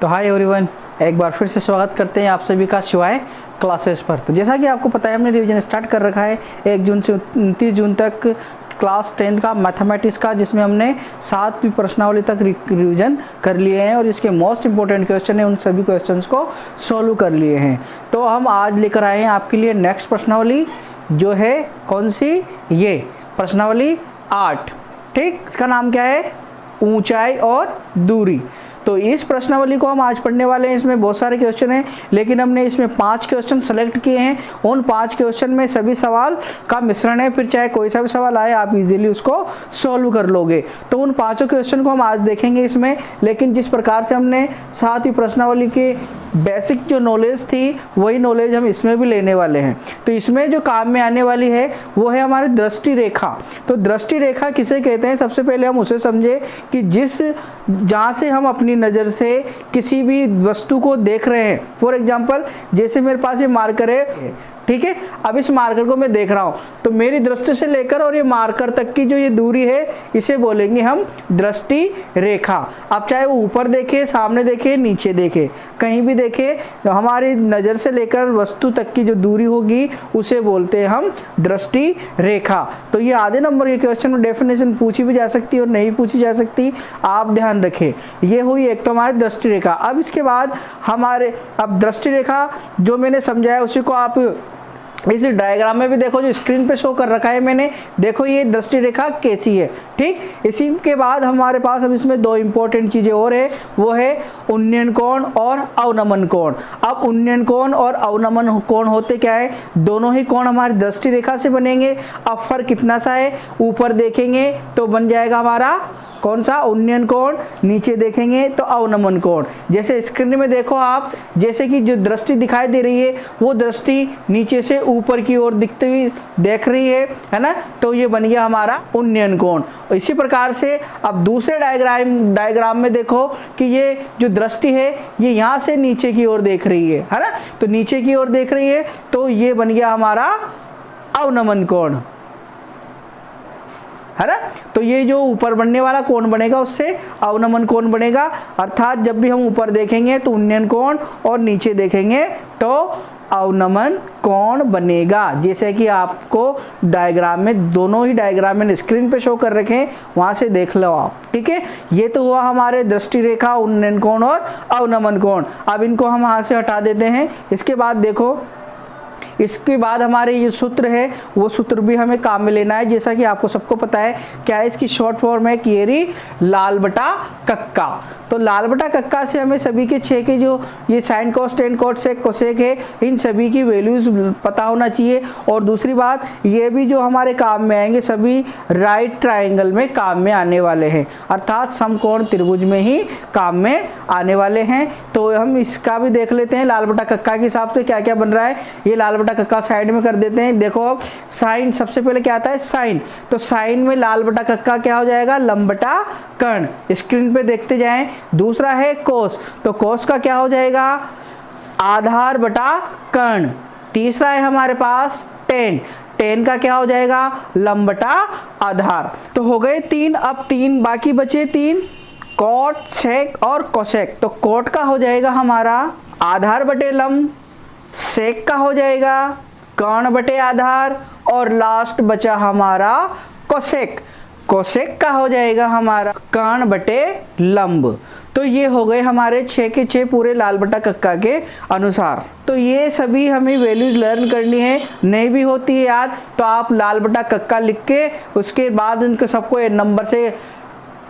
तो hi everyone, एक बार फिर से स्वागत करते हैं आप सभी का शिवाय क्लासेस पर। तो जैसा कि आपको पता है, हमने रिवीजन स्टार्ट कर रखा है 1 जून से 29 जून तक क्लास 10 का मैथमेटिक्स का, जिसमें हमने 7वीं प्रश्नावली तक रिवीजन कर लिए हैं और इसके मोस्ट इंपॉर्टेंट क्वेश्चन है उन सभी क्वेश्चंस को सॉल्व कर लिए हैं। तो हम आज लेकर आए हैं आपके लिए नेक्स्ट प्रश्नावली, जो है कौन सी, ये प्रश्नावली 8। ठीक, इसका नाम क्या है, ऊंचाई और दूरी। तो इस प्रश्नावली को हम आज पढ़ने वाले हैं। इसमें बहुत सारे क्वेश्चन हैं, लेकिन हमने इसमें 5 क्वेश्चन सेलेक्ट किए हैं। उन 5 क्वेश्चन में सभी सवाल का मिश्रण है, फिर चाहे कोई सा भी सवाल आए आप इजीली उसको सॉल्व कर लोगे। तो उन 5 क्वेश्चन को हम आज देखेंगे इसमें। लेकिन जिस प्रकार से हमने 7वीं प्रश्नावली के बेसिक जो नॉलेज थी, वही नॉलेज हम इसमें भी लेने वाले हैं। तो इसमें जो काम में आने वाली है वो है हमारी दृष्टि रेखा। तो दृष्टि रेखा किसे कहते हैं, सबसे पहले हम उसे समझे कि जहाँ से हम अपनी नज़र से किसी भी वस्तु को देख रहे हैं। फॉर एग्जाम्पल, जैसे मेरे पास ये मार्कर है, ठीक है, अब इस मार्कर को मैं देख रहा हूं, तो मेरी दृष्टि से लेकर और ये मार्कर तक की जो ये दूरी है, इसे बोलेंगे हम दृष्टि रेखा। अब चाहे वो ऊपर देखे, सामने देखे, नीचे देखे, कहीं भी देखे, तो हमारी नज़र से लेकर वस्तु तक की जो दूरी होगी उसे बोलते हैं हम दृष्टि रेखा। तो ये आधे नंबर के क्वेश्चन में डेफिनेशन पूछी भी जा सकती है और नहीं पूछी जा सकती, आप ध्यान रखें। ये हुई एक तो हमारी दृष्टि रेखा। अब इसके बाद अब दृष्टि रेखा जो मैंने समझाया उसी को आप इस डायग्राम में भी देखो, जो स्क्रीन पे शो कर रखा है मैंने, देखो ये दृष्टि रेखा कैसी है। ठीक, इसी के बाद हमारे पास अब इसमें 2 इंपॉर्टेंट चीजें और है, वो है उन्नयन कोण और अवनमन कोण। अब उन्नयन कोण और अवनमन कोण होते क्या है, दोनों ही कोण हमारी दृष्टि रेखा से बनेंगे। अब फर्क कितना सा है, ऊपर देखेंगे तो बन जाएगा हमारा कौन सा, उन्नयन कोण, नीचे देखेंगे तो अवनमन कोण। जैसे स्क्रीन में देखो आप, जैसे कि जो दृष्टि दिखाई दे रही है वो दृष्टि नीचे से ऊपर की ओर दिखती हुई देख रही है ना, तो ये बन गया हमारा उन्नयन कोण। इसी प्रकार से अब दूसरे डायग्राम में देखो कि ये जो दृष्टि है ये यहाँ से नीचे की ओर देख रही है ना, तो नीचे की ओर देख रही है, तो ये बन गया हमारा अवनमन कोण, है ना। तो ये जो ऊपर बनने वाला कोण बनेगा उससे अवनमन कोण बनेगा। अर्थात जब भी हम ऊपर देखेंगे तो उन्नयन कोण और नीचे देखेंगे तो अवनमन कोण बनेगा। जैसे कि आपको डायग्राम में, दोनों ही डायग्राम में स्क्रीन पे शो कर रखे हैं, वहां से देख लो आप। ठीक है, ये तो हुआ हमारे दृष्टि रेखा, उन्नयन कोण और अवनमन कोण। अब इनको हम वहां से हटा देते हैं। इसके बाद देखो, इसके बाद हमारे ये सूत्र है, वो सूत्र भी हमें काम में लेना है। जैसा कि आपको सबको पता है, क्या है इसकी शॉर्ट फॉर्म है, किएरी लाल बटा कक्का। तो लाल बटा कक्का से हमें सभी के 6 के जो ये sine cos tan cot sec cosec है, इन सभी की वैल्यूज पता होना चाहिए। और दूसरी बात, ये भी जो हमारे काम में आएंगे सभी राइट ट्राइंगल में काम में आने वाले हैं, अर्थात समकोण त्रिभुज में ही काम में आने वाले हैं। तो हम इसका भी देख लेते हैं, लाल बटा कक्का के हिसाब से क्या क्या बन रहा है। ये लाल बटा कक्का साइड में कर देते हैं। देखो अब साइन, सबसे पहले क्या आता है, साइन। तो साइन में लाल बटा कक्का क्या हो जाएगा, लंब बटा कर्ण। स्क्रीन पे देखते जाएं। दूसरा है कोस, तो कोस का क्या हो जाएगा, आधार बटा कर्ण। तीसरा है हमारे पास टेन, टेन का क्या हो जाएगा, लंब बटा आधार। तो हो गए 3। अब 3 बाकी बचे 3, कॉट सेक और कोसेक। तो कॉट का हो जाएगा हमारा आधार बटे लंब, सेक का हो जाएगा कर्ण बटे आधार, और लास्ट बचा हमारा कोसेक। कोसेक का हो जाएगा हमारा कर्ण बटे लंब। तो ये हो गए हमारे 6 के 6 पूरे लाल बटा कक्का के अनुसार। तो ये सभी हमें वैल्यूज लर्न करनी है, नहीं भी होती है याद तो आप लाल बटा कक्का लिख के उसके बाद इनको सबको नंबर से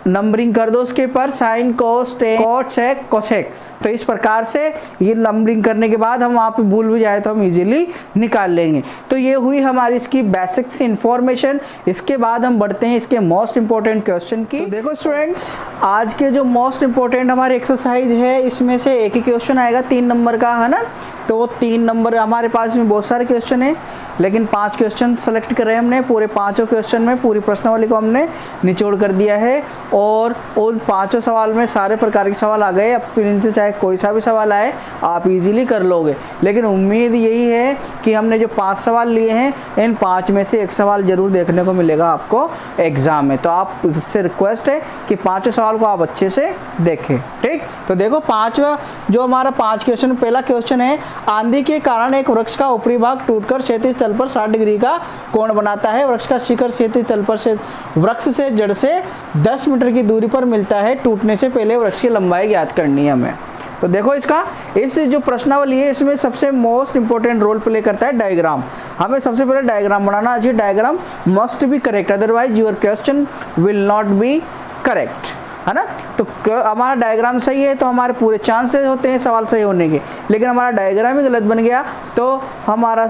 नंबरिंग कर दो उसके पर, sine cos tan cot sec cosec. तो इस प्रकार से ये नंबरिंग करने के बाद हम वहाँ पे भूल भी जाए तो हम इजीली निकाल लेंगे। तो ये हुई हमारी इसकी बेसिक सी इंफॉर्मेशन। इसके बाद हम बढ़ते हैं इसके मोस्ट इंपॉर्टेंट क्वेश्चन की। तो देखो स्टूडेंट्स, आज के जो मोस्ट इंपॉर्टेंट हमारी एक्सरसाइज है, इसमें से एक ही क्वेश्चन आएगा 3 नंबर का, है ना। तो वो 3 नंबर हमारे पास में बहुत सारे क्वेश्चन है, लेकिन 5 क्वेश्चन सेलेक्ट करे हमने। पूरे 5 क्वेश्चन में पूरी प्रश्नावली को हमने निचोड़ कर दिया है और उन 5 सवाल में सारे प्रकार के सवाल आ गए। अब फिर इनसे चाहे कोई सा भी सवाल आए आप इजीली कर लोगे। लेकिन उम्मीद यही है कि हमने जो 5 सवाल लिए हैं इन 5 में से एक सवाल जरूर देखने को मिलेगा आपको एग्जाम में। तो आपसे रिक्वेस्ट है कि 5 सवाल को आप अच्छे से देखें। ठीक, तो देखो पांचवा जो हमारा 5 क्वेश्चन, पहला क्वेश्चन है आंधी के कारण एक वृक्ष का ऊपरी भाग टूटकर क्षैतिज तल पर 60 डिग्री का कोण बनाता है। वृक्ष का शिखर क्षैतिज तल पर से वृक्ष से जड़ से 10 मीटर की दूरी पर मिलता है। टूटने से पहले वृक्ष की लंबाई ज्ञात करनी है हमें। तो देखो इसका इस जो प्रश्नावली है इसमें सबसे मोस्ट इंपॉर्टेंट रोल प्ले करता है डायग्राम। हमें सबसे पहले डायग्राम बनाना चाहिए। Diagram must be correct, otherwise your question will not be correct, है ना। तो हमारा डायग्राम सही है तो हमारे पूरे चांसेस होते हैं सवाल सही होने के। लेकिन हमारा डायग्राम ही गलत बन गया तो हमारा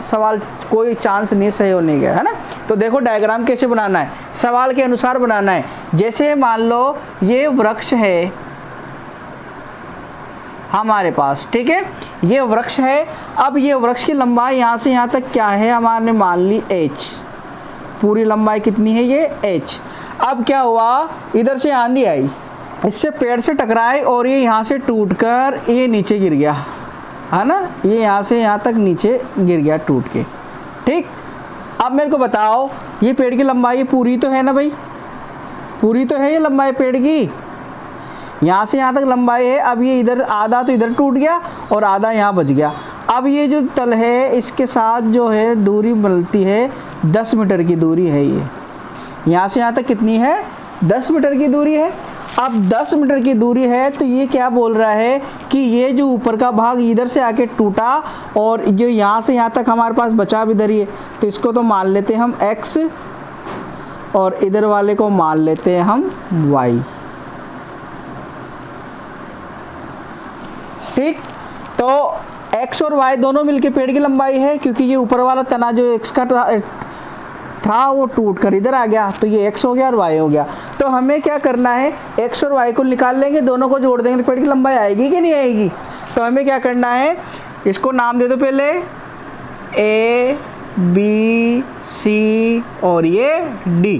सवाल कोई चांस नहीं सही होने का, है ना। तो देखो डायग्राम कैसे बनाना है, सवाल के अनुसार बनाना है। जैसे मान लो ये वृक्ष है हमारे पास, ठीक है, ये वृक्ष है। अब ये वृक्ष की लंबाई यहाँ से यहाँ तक क्या है, हमारे मान ली h, पूरी लंबाई कितनी है ये h। अब क्या हुआ, इधर से आंधी आई, इससे पेड़ से टकराई और ये यहाँ से टूटकर ये नीचे गिर गया, है ना। ये यहाँ से यहाँ तक नीचे गिर गया टूट के। ठीक, अब मेरे को बताओ ये पेड़ की लंबाई पूरी तो है ना भाई, पूरी तो है ये लंबाई पेड़ की, यहाँ से यहाँ तक लंबाई है। अब ये इधर आधा तो इधर टूट गया और आधा यहाँ बच गया। अब ये जो तल है इसके साथ जो है दूरी बनती है 10 मीटर की दूरी है। ये यहाँ से यहाँ तक कितनी है, 10 मीटर की दूरी है। अब 10 मीटर की दूरी है तो ये क्या बोल रहा है कि ये जो ऊपर का भाग इधर से आके टूटा और जो यहाँ से यहाँ तक हमारे पास बचा भी इधर ही है, तो इसको तो मान लेते हैं हम x और इधर वाले को मान लेते हैं हम y। ठीक, तो x और y दोनों मिलके पेड़ की लंबाई है, क्योंकि ये ऊपर वाला तना जो x का था वो टूट कर इधर आ गया, तो ये x हो गया और y हो गया। तो हमें क्या करना है, x और y को निकाल लेंगे, दोनों को जोड़ देंगे तो पेड़ की लंबाई आएगी कि नहीं आएगी। तो हमें क्या करना है, इसको नाम दे दो पहले a b c और ये d।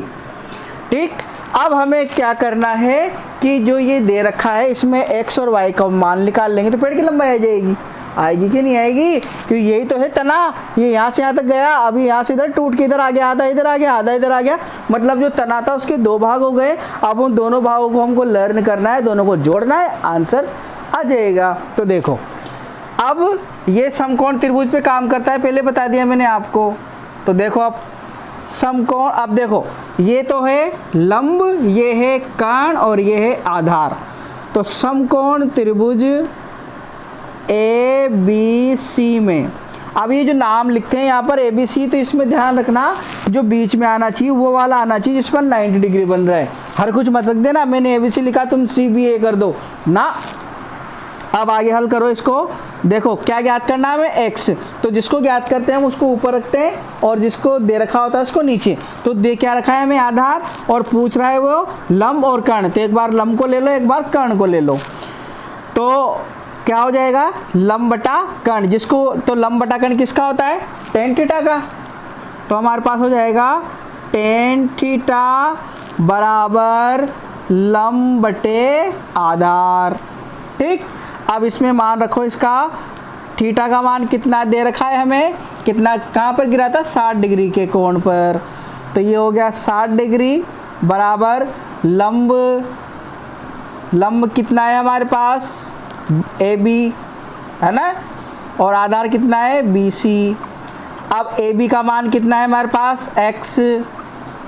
ठीक, अब हमें क्या करना है कि जो ये दे रखा है इसमें x और y का मान निकाल लेंगे तो पेड़ की लंबाई आ जाएगी। आएगी कि नहीं आएगी, क्योंकि यही तो है तना, ये यहाँ से यहाँ तक गया, अभी यहाँ से इधर टूट के इधर आ गया, आधा इधर आ गया, आधा इधर आ गया, मतलब जो तना था उसके 2 भाग हो गए। अब उन दोनों भागों को हमको लर्न करना है, दोनों को जोड़ना है, आंसर आ जाएगा। तो देखो अब ये समकोण त्रिभुज पे काम करता है, पहले बता दिया मैंने आपको। तो देखो अब समकोण, अब देखो ये तो है लंब, ये है कर्ण और ये है आधार। तो समकोण त्रिभुज ए बी सी में, अब ये जो नाम लिखते हैं यहाँ पर ए बी सी, तो इसमें ध्यान रखना जो बीच में आना चाहिए वो वाला आना चाहिए जिस पर 90 डिग्री बन रहा है। हर कुछ मत रख देना मैंने ए बी सी लिखा तुम सी बी ए कर दो ना। अब आगे हल करो इसको, देखो क्या ज्ञात करना है x, तो जिसको ज्ञात करते हैं हम उसको ऊपर रखते हैं और जिसको दे रखा होता है उसको नीचे। तो दे क्या रखा है हमें आधार और पूछ रहा है वो लंब और कर्ण, तो एक बार लंब को ले लो एक बार कर्ण को ले लो। तो क्या हो जाएगा, लंब बटा कर्ण, जिसको तो लंब बटा कर्ण किसका होता है, tan थीटा का। तो हमारे पास हो जाएगा tan थीटा बराबर लंब बटे आधार। ठीक, अब इसमें मान रखो इसका थीटा का मान कितना दे रखा है हमें, कितना कहाँ पर गिरा था, 60 डिग्री के कोण पर। तो ये हो गया 60 डिग्री बराबर लंब, लंब कितना है हमारे पास ए बी, है ना, और आधार कितना है बी सी। अब ए बी का मान कितना है हमारे पास x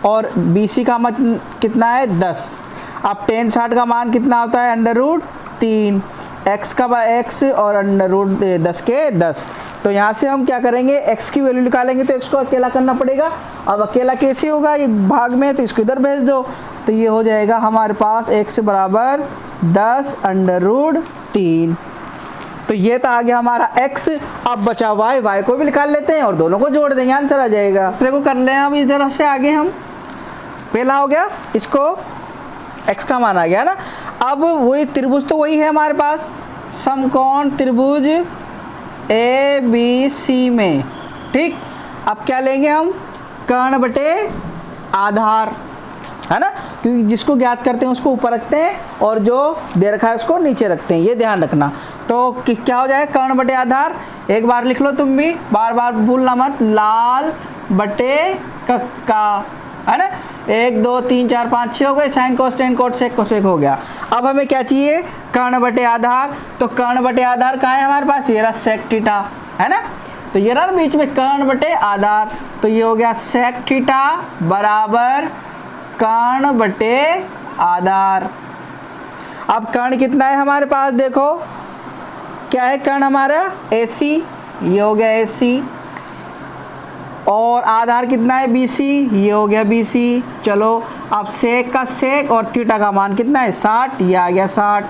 और बी सी का मान कितना है 10। अब tan 60 का मान कितना होता है √3, x का x और √10 के 10। तो यहाँ से हम क्या करेंगे, x की वैल्यू निकालेंगे तो x को अकेला करना पड़ेगा। अब अकेला कैसे होगा, ये भाग में तो इसको इधर भेज दो, तो ये हो जाएगा हमारे पास x बराबर 10 √3। तो ये तो आ गया हमारा x। अब बचा y, y को भी निकाल लेते हैं और दोनों को जोड़ देंगे, आंसर आ जाएगा। दूसरे को कर लें अब इधर से आगे हम, पहला हो गया इसको x का मान आ गया ना। अब वही त्रिभुज तो वही है हमारे पास, समकोण त्रिभुज ए बी सी में। ठीक, अब क्या लेंगे हम, कर्ण बटे आधार। है ना, क्योंकि जिसको ज्ञात करते हैं उसको ऊपर रखते हैं और जो दे रखा है उसको नीचे रखते हैं, ये ध्यान रखना। तो क्या हो जाएगा, कर्ण बटे आधार, एक बार लिख लो तुम भी, बार बार भूलना मत, लाल बटे कक्का, है ना। 1 2 3 4 5 6 हो गए, sine cos tan cot sec cosec हो गया। अब हमें क्या चाहिए, कर्ण बटे आधार। तो कर्ण बटे आधार कहाँ है हमारे पास, ये रहा सेक थीटा, है ना। तो ये रहा बीच में कर्ण बटे आधार, तो ये हो गया सेक थीटा बराबर कर्ण बटे आधार। अब कर्ण कितना है हमारे पास, देखो क्या है कर्ण हमारा, AC, ये हो गया AC, और आधार कितना है BC, ये हो गया BC। चलो अब सेक का सेक और थीटा का मान कितना है 60, ये आ गया 60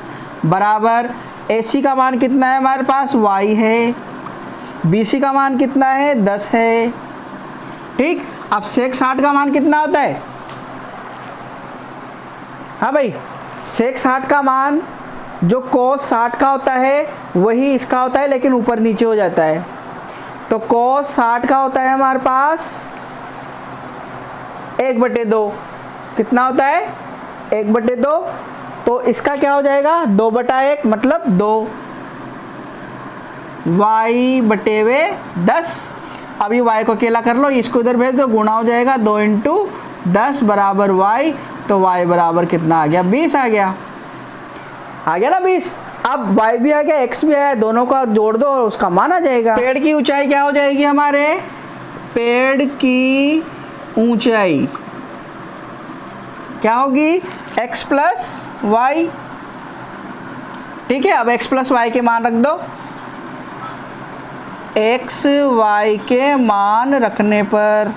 बराबर AC का मान कितना है हमारे पास Y है, BC का मान कितना है 10 है। ठीक, अब सेक 60 का मान कितना होता है, हाँ भाई, सेक 60 का मान जो कोस 60 का होता है वही इसका होता है, लेकिन ऊपर नीचे हो जाता है। तो कोस 60 का होता है हमारे पास 1/2, कितना होता है 1/2, तो इसका क्या हो जाएगा 2/1, मतलब 2 y/10। अब ये y को अकेला कर लो, इसको इधर भेज दो, गुणा हो जाएगा 2 × 10 बराबर y, तो y बराबर कितना आ गया 20 आ गया ना 20। अब y भी आ गया, x भी आया, दोनों का जोड़ दो और उसका मान आ जाएगा। पेड़ की ऊंचाई क्या हो जाएगी हमारे, पेड़ की ऊंचाई क्या होगी x + y। ठीक है, अब x + y के मान रख दो, x y के मान रखने पर,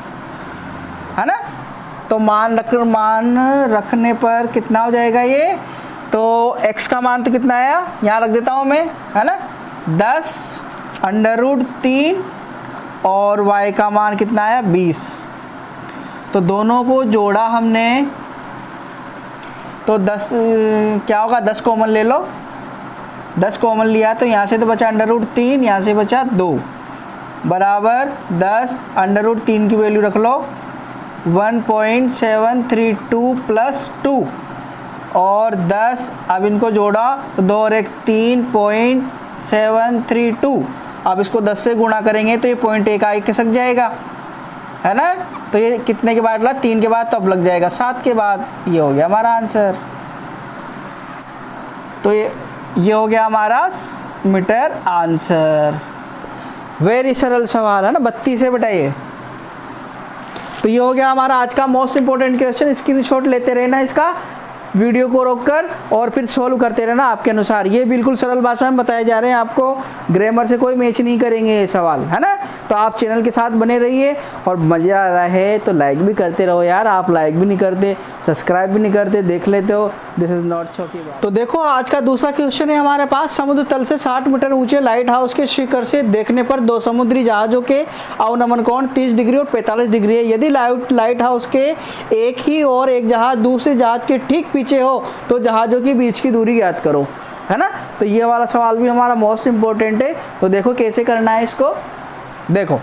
है ना, तो मान रखने पर कितना हो जाएगा ये, तो x का मान तो कितना आया, यहाँ रख देता हूँ मैं, है ना 10√3 और y का मान कितना आया 20। तो दोनों को जोड़ा हमने, तो 10 क्या होगा, 10 कॉमन ले लो, 10 कॉमन लिया तो यहाँ से तो बचा √3, यहाँ से बचा 2 बराबर 10, √3 की वैल्यू रख लो 1.732 + 2 और 10, अब इनको जोड़ा तो 2 और 1 3.732। अब इसको 10 से गुणा करेंगे तो ये 0.1 आगे खिसक जाएगा, है ना। तो ये कितने के बाद लगा, 3 के बाद, तो अब लग जाएगा 7 के बाद। ये हो गया हमारा आंसर। तो ये हो गया हमारा मीटर आंसर। वेरी सरल सवाल है ना, 32 से बताइए। तो ये हो गया हमारा आज का मोस्ट इंपोर्टेंट क्वेश्चन। स्क्रीनशॉट लेते रहना इसका, वीडियो को रोककर, और फिर सोल्व करते रहना आपके अनुसार। ये बिल्कुल सरल भाषा में बताए जा रहे हैं आपको, ग्रामर से कोई मैच नहीं करेंगे ये सवाल, है ना। तो आप चैनल के साथ बने रहिए, और मज़ा आ रहा है तो लाइक भी करते रहो यार। आप लाइक भी नहीं करते, सब्सक्राइब भी नहीं करते, देख लेते हो, दिस इज़ नॉट सो की बात। तो देखो आज का दूसरा क्वेश्चन है हमारे पास, समुद्र तल से 60 मीटर ऊंचे लाइट हाउस के शिखर से देखने पर 2 समुद्री जहाज़ों के अवनमन कोण 30 डिग्री और 45 डिग्री है। यदि लाइट हाउस के एक ही और एक जहाज दूसरे जहाज के ठीक पीछे हो तो जहाज़ों के बीच की दूरी ज्ञात करो, है ना। तो ये वाला सवाल भी हमारा मोस्ट इंपॉर्टेंट है। तो देखो कैसे करना है इसको, देखो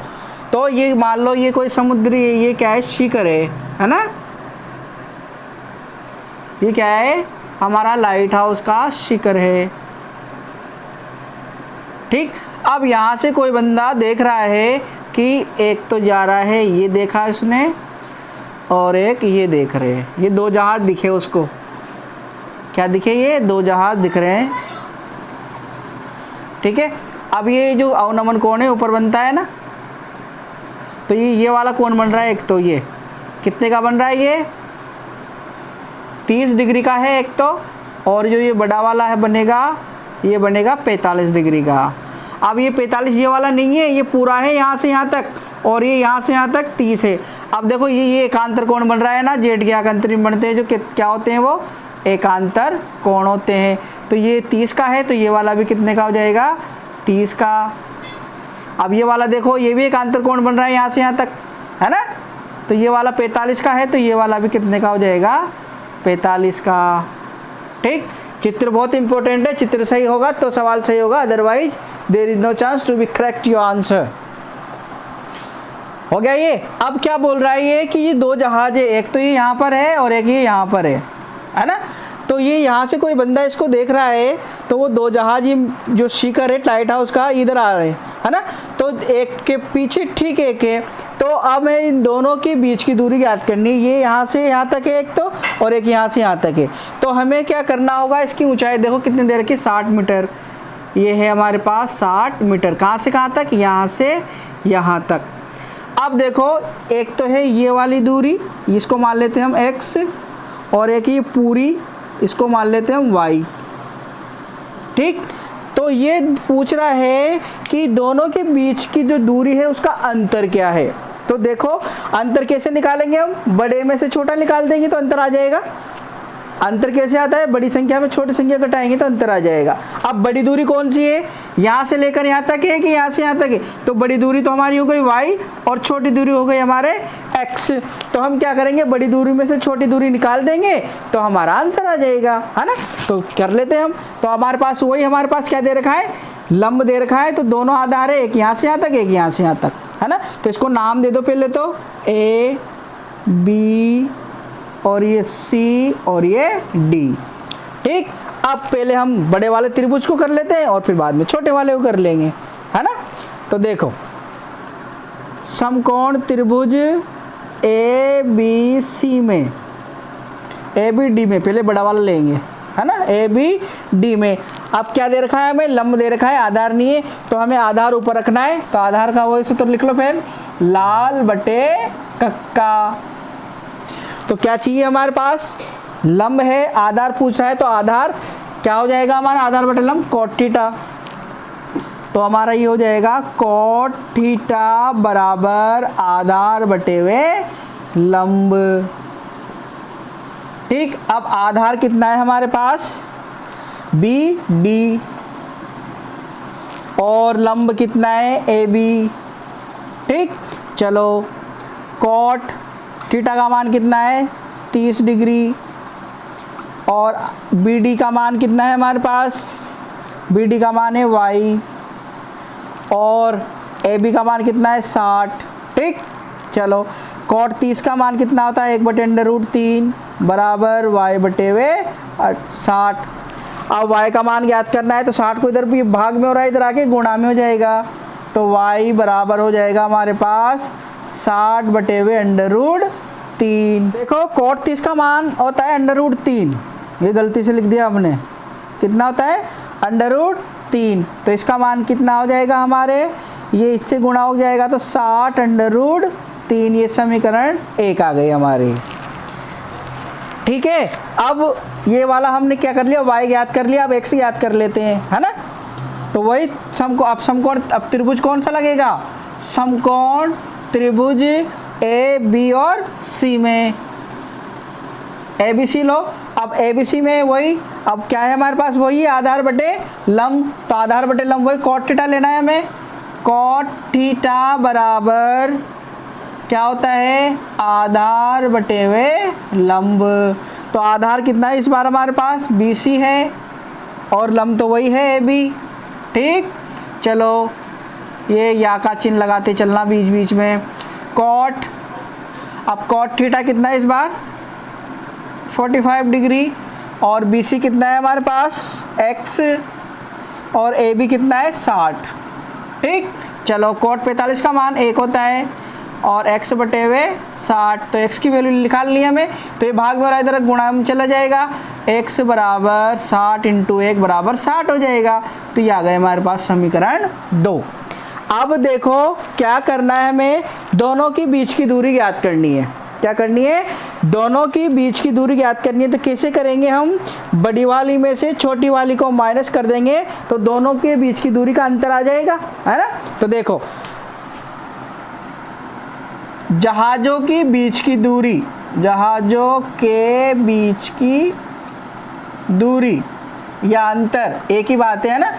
तो ये मान लो ये कोई समुद्री, ये क्या है शिखर है ना, ये क्या है हमारा लाइट हाउस का शिखर है। ठीक, अब यहाँ से कोई बंदा देख रहा है कि एक तो जा रहा है, ये देखा उसने, और एक ये देख रहे हैं, ये 2 जहाज दिखे उसको, क्या दिखे, ये 2 जहाज दिख रहे हैं। ठीक है, अब ये जो अवनमन कोण है ऊपर बनता है ना, तो ये वाला कोण बन रहा है एक, तो ये कितने का बन रहा है, ये 30 डिग्री का है एक तो, और जो ये बड़ा वाला है बनेगा, ये बनेगा 45 डिग्री का। अब ये 45 ये वाला नहीं है, ये पूरा है यहाँ से यहाँ तक, और ये यहाँ से यहाँ तक 30 है। अब देखो ये एकांतर कोण बन रहा है ना, जेड के एकांतर बनते हैं जो क्या होते हैं, वो एकांतर कोण होते हैं। तो ये 30 का है, तो ये वाला भी कितने का हो जाएगा 30 का। अब ये वाला देखो, ये भी एकांतर कोण बन रहा है यहाँ से यहाँ तक, है ना, तो ये वाला 45 का है, तो ये वाला भी कितने का हो जाएगा 45 का। ठीक, चित्र बहुत इंपॉर्टेंट है, चित्र सही होगा तो सवाल सही होगा, otherwise there is no chance to be correct your answer. हो गया ये। अब क्या बोल रहा है ये कि ये दो जहाज है, एक तो ये यहाँ पर है और एक ये यहाँ पर है ना। तो ये यहाँ से कोई बंदा इसको देख रहा है तो वो दो जहाज ये जो शिखर है लाइट हाउस का इधर आ रहे हैं, है ना। तो एक के पीछे ठीक एक है। तो अब मैं इन दोनों के बीच की दूरी याद करनी है। ये यहाँ से यहाँ तक है एक तो, और एक यहाँ से यहाँ तक है। तो हमें क्या करना होगा, इसकी ऊंचाई देखो कितनी देर की, 60 मीटर। ये है हमारे पास 60 मीटर। कहाँ से कहाँ तक, यहाँ से यहाँ तक। अब देखो एक तो है ये वाली दूरी, इसको मान लेते हैं हम x, और एक ये पूरी इसको मान लेते हैं हम y। ठीक, तो ये पूछ रहा है कि दोनों के बीच की जो दूरी है उसका अंतर क्या है। तो देखो अंतर कैसे निकालेंगे हम, बड़े में से छोटा निकाल देंगे तो अंतर आ जाएगा। अंतर कैसे आता है, बड़ी संख्या में छोटी संख्या घटाएंगे तो अंतर आ जाएगा। अब बड़ी दूरी कौन सी है, यहाँ से लेकर यहाँ तक है कि यहाँ से यहाँ तक है, तो बड़ी दूरी तो हमारी हो गई y और छोटी दूरी हो गई हमारे x। तो हम क्या करेंगे, बड़ी दूरी में से छोटी दूरी निकाल देंगे तो हमारा आंसर आ जाएगा, है ना। तो कर लेते हैं हम। तो हमारे पास वही, हमारे पास क्या दे रखा है, लंब दे रखा है। तो दोनों आधार है, एक यहाँ से यहाँ तक, एक यहाँ से यहाँ तक, है ना। तो इसको नाम दे दो पहले तो, A B और ये C और ये D। ठीक, अब पहले हम बड़े वाले त्रिभुज को कर लेते हैं और फिर बाद में छोटे वाले को कर लेंगे, है ना। तो देखो समकोण त्रिभुज ABC में, ABD में पहले बड़ा वाला लेंगे, है ना, ABD में। अब क्या दे रखा है हमें, लंब दे रखा है, आधार नहीं है। तो हमें आधार ऊपर रखना है। तो आधार का वही सूत्र लिख लो फिर, लाल बटे कक्का। तो क्या चाहिए हमारे पास, लंब है, आधार पूछ रहा है, तो आधार क्या हो जाएगा हमारा, आधार बटे लंब cot थीटा। तो हमारा ये हो जाएगा cot थीटा बराबर आधार बटे हुए लंब। ठीक, अब आधार कितना है हमारे पास, BD, और लंब कितना है, AB। ठीक, चलो cot थीटा का मान कितना है, 30 डिग्री, और BD का मान कितना है हमारे पास, BD का मान है y, और AB का मान कितना है 60। ठीक, चलो cot 30 का मान कितना होता है, 1/√3 बराबर y बटे हुए 60। अब y का मान ज्ञात करना है तो 60 को इधर भी भाग में हो रहा है, इधर आके गुणा में हो जाएगा। तो y बराबर हो जाएगा हमारे पास 60 बटे हुए √3। देखो cot 30 का मान होता है √3, ये गलती से लिख दिया आपने, कितना होता है √3। तो इसका मान कितना हो जाएगा हमारे, ये इससे गुणा हो जाएगा तो 60 √3। ये समीकरण 1 आ गई हमारी। ठीक है, अब ये वाला हमने क्या कर लिया, y ज्ञात कर लिया। अब x ज्ञात कर लेते हैं, है ना। तो वही समकोण, अब त्रिभुज कौन सा लगेगा, समकोण त्रिभुज AB और C में, ABC लो। अब ABC में वही, अब क्या है हमारे पास, वही आधार बटे लंब। तो आधार बटे लंब वही cot थीटा लेना है हमें। cot थीटा बराबर क्या होता है, आधार बटे हुए लंब। तो आधार कितना है इस बार हमारे पास, BC है, और लंब तो वही है AB। ठीक, चलो ये या का चिन्ह लगाते चलना बीच बीच में। cot, अब cot थीटा कितना है इस बार, 45 डिग्री, और BC कितना है हमारे पास x, और AB कितना है 60। ठीक, चलो cot 45 का मान 1 होता है, और x बटे हुए 60। तो x की वैल्यू निकाल ली हमें। तो ये भाग में और इधर गुणा में चला जाएगा, x बराबर 60 × 1 बराबर 60 हो जाएगा। तो ये आ गए हमारे पास समीकरण 2। अब देखो क्या करना है हमें, दोनों की बीच की दूरी ज्ञात करनी है। क्या करनी है, दोनों की बीच की दूरी ज्ञात करनी है। तो कैसे करेंगे हम, बड़ी वाली में से छोटी वाली को माइनस कर देंगे तो दोनों के बीच की दूरी का अंतर आ जाएगा, है ना। तो देखो जहाजों की बीच की दूरी, जहाजों के बीच की दूरी या अंतर एक ही बात है ना।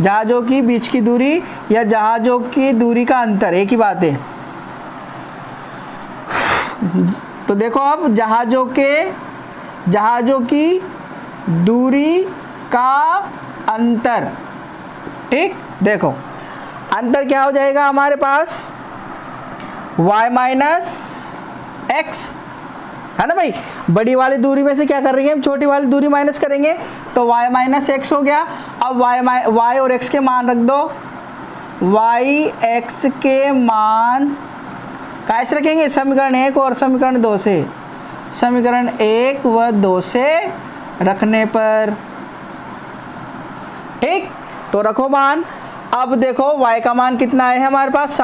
जहाजों की बीच की दूरी या जहाजों की दूरी का अंतर एक ही बात है। तो देखो अब जहाजों की दूरी का अंतर। ठीक, देखो अंतर क्या हो जाएगा हमारे पास, y माइनस एक्स, है ना भाई। बड़ी वाली दूरी में से क्या करेंगे हम, छोटी वाली दूरी माइनस करेंगे, तो y माइनस एक्स हो गया। अब y और x के मान रख दो, y x के मान कैसे रखेंगे, समीकरण 1 और समीकरण 2 से, समीकरण 1 व 2 से रखने पर, ठीक। तो रखो मान। अब देखो y का मान कितना है हमारे पास,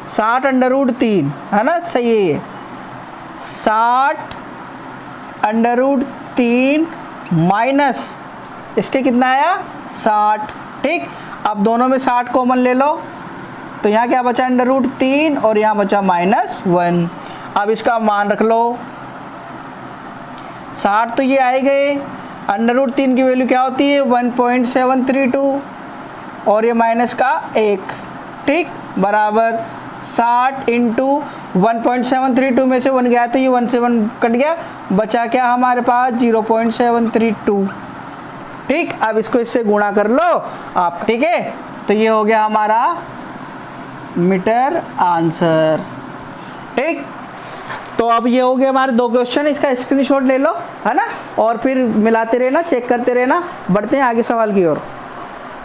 60 अंडर रूट 3, है ना, सही है ये, 60 अंडर रूट 3 माइनस इसके कितना आया 60, ठीक। अब दोनों में 60 कॉमन ले लो, तो यहाँ क्या बचा अंडर रूट 3 और यहाँ बचा -1। अब इसका मान रख लो, 60 तो ये आए गए, अंडर रूट 3 की वैल्यू क्या होती है 1.732 और ये माइनस का 1, ठीक, बराबर 60 इंटू 1.732 में से 1 गया तो ये 1 से 1 कट गया, बचा क्या हमारे पास 0.732, ठीक। अब इसको इससे गुणा कर लो आप, ठीक है। तो ये हो गया हमारा मीटर आंसर, ठीक। तो अब ये हो गए हमारे 2 क्वेश्चन, इसका स्क्रीनशॉट ले लो, है ना, और फिर मिलाते रहना, चेक करते रहना। बढ़ते हैं आगे सवाल की ओर।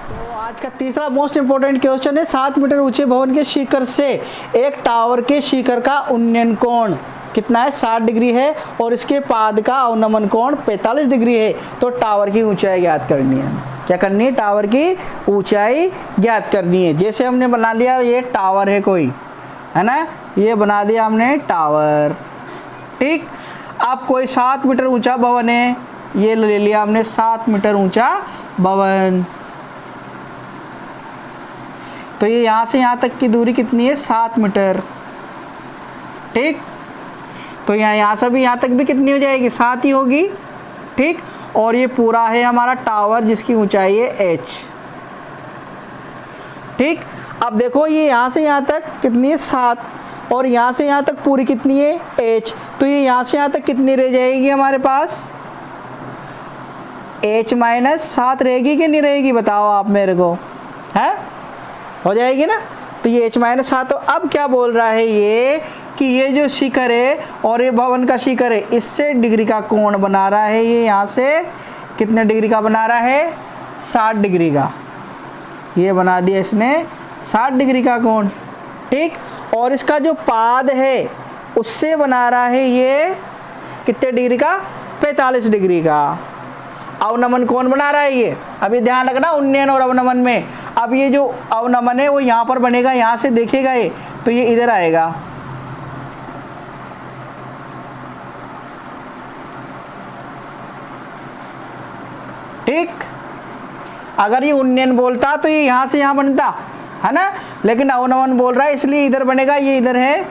तो आज का तीसरा मोस्ट इंपोर्टेंट क्वेश्चन है, 7 मीटर ऊंचे भवन के शिखर से एक टावर के शिखर का उन्नयन कोण कितना है, 60 डिग्री है, और इसके पाद का अवनमन कोण 45 डिग्री है। तो टावर की ऊंचाई ज्ञात करनी है। क्या करनी है, टावर की ऊंचाई ज्ञात करनी है। जैसे हमने बना लिया ये टावर है कोई, है ना, ये बना दिया हमने टावर, ठीक। अब कोई 7 मीटर ऊंचा भवन है, ये ले लिया हमने 7 मीटर ऊंचा भवन। तो ये यहाँ से यहाँ तक की दूरी कितनी है 7 मीटर, ठीक। तो यहाँ से भी यहाँ तक भी कितनी हो जाएगी 7 ही होगी, ठीक। और ये पूरा है हमारा टावर जिसकी ऊंचाई है h, ठीक। अब देखो ये यहाँ से यहाँ तक कितनी है 7 और यहाँ से यहाँ तक पूरी कितनी है h, तो ये यहाँ से यहाँ तक कितनी रह जाएगी हमारे पास h माइनस 7 रहेगी कि नहीं रहेगी, बताओ आप मेरे को, है, हो जाएगी ना। तो ये h माइनस 7। तो अब क्या बोल रहा है ये कि ये जो शिखर है और ये भवन का शिखर है, इससे डिग्री का कोण बना रहा है, ये यहाँ से कितने डिग्री का बना रहा है 60 डिग्री का, ये बना दिया इसने 60 डिग्री का कोण, ठीक। और इसका जो पाद है उससे बना रहा है ये कितने डिग्री का 45 डिग्री का अवनमन कोण बना रहा है ये। अभी ध्यान रखना उन्नयन और अवनमन में, अब ये जो अवनमन है वो यहाँ पर बनेगा, यहाँ से देखेगा ये, तो ये इधर आएगा, ठीक। अगर ये उन्नयन बोलता तो ये यहाँ से यहाँ बनता, है ना, लेकिन अवनमन बोल रहा है इसलिए इधर बनेगा, ये इधर है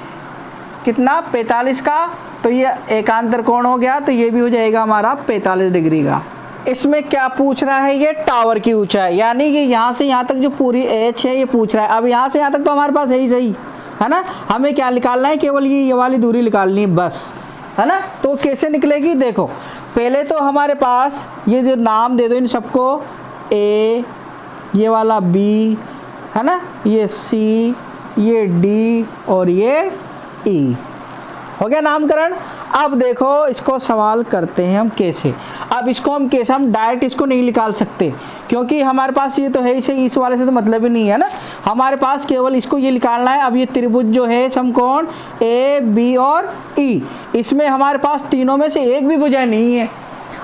कितना 45 का, तो ये एकांतर कोण हो गया, तो ये भी हो जाएगा हमारा 45 डिग्री का। इसमें क्या पूछ रहा है ये टावर की ऊंचाई, यानी कि यहाँ से यहाँ तक जो पूरी h है ये पूछ रहा है। अब यहाँ से यहाँ तक तो हमारे पास है ही सही, है ना, हमें क्या निकालना है, केवल ये वाली दूरी निकालनी है बस, है ना। तो कैसे निकलेगी, देखो पहले तो हमारे पास ये जो नाम दे दो इन सबको, A, ये वाला B, है ना, ये C, ये D और ये E, हो गया नामकरण। अब देखो इसको सवाल करते हैं हम कैसे। अब इसको हम कैसे, हम डायरेक्ट इसको नहीं निकाल सकते क्योंकि हमारे पास ये तो है ही सही, इस वाले से तो मतलब ही नहीं है ना, हमारे पास केवल इसको ये निकालना है। अब ये त्रिभुज जो है समकोण A, B और E, इसमें हमारे पास तीनों में से एक भी भुजा नहीं है।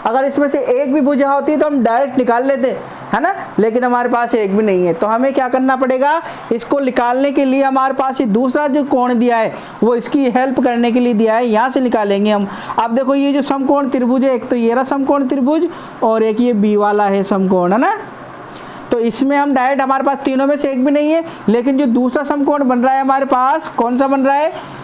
अगर इसमें से एक भी भुजा होती तो हम डायरेक्ट निकाल लेते, है ना, लेकिन हमारे पास एक भी नहीं है। तो हमें क्या करना पड़ेगा, इसको निकालने के लिए हमारे पास ये दूसरा जो कोण दिया है वो इसकी हेल्प करने के लिए दिया है, यहाँ से निकालेंगे हम। अब देखो ये जो समकोण त्रिभुज है, एक तो ये रहा समकोण त्रिभुज और एक ये बी वाला है समकोण, है ना। तो इसमें हम डायरेक्ट, हमारे पास तीनों में से एक भी नहीं है, लेकिन जो दूसरा समकोण बन रहा है हमारे पास कौन सा बन रहा है,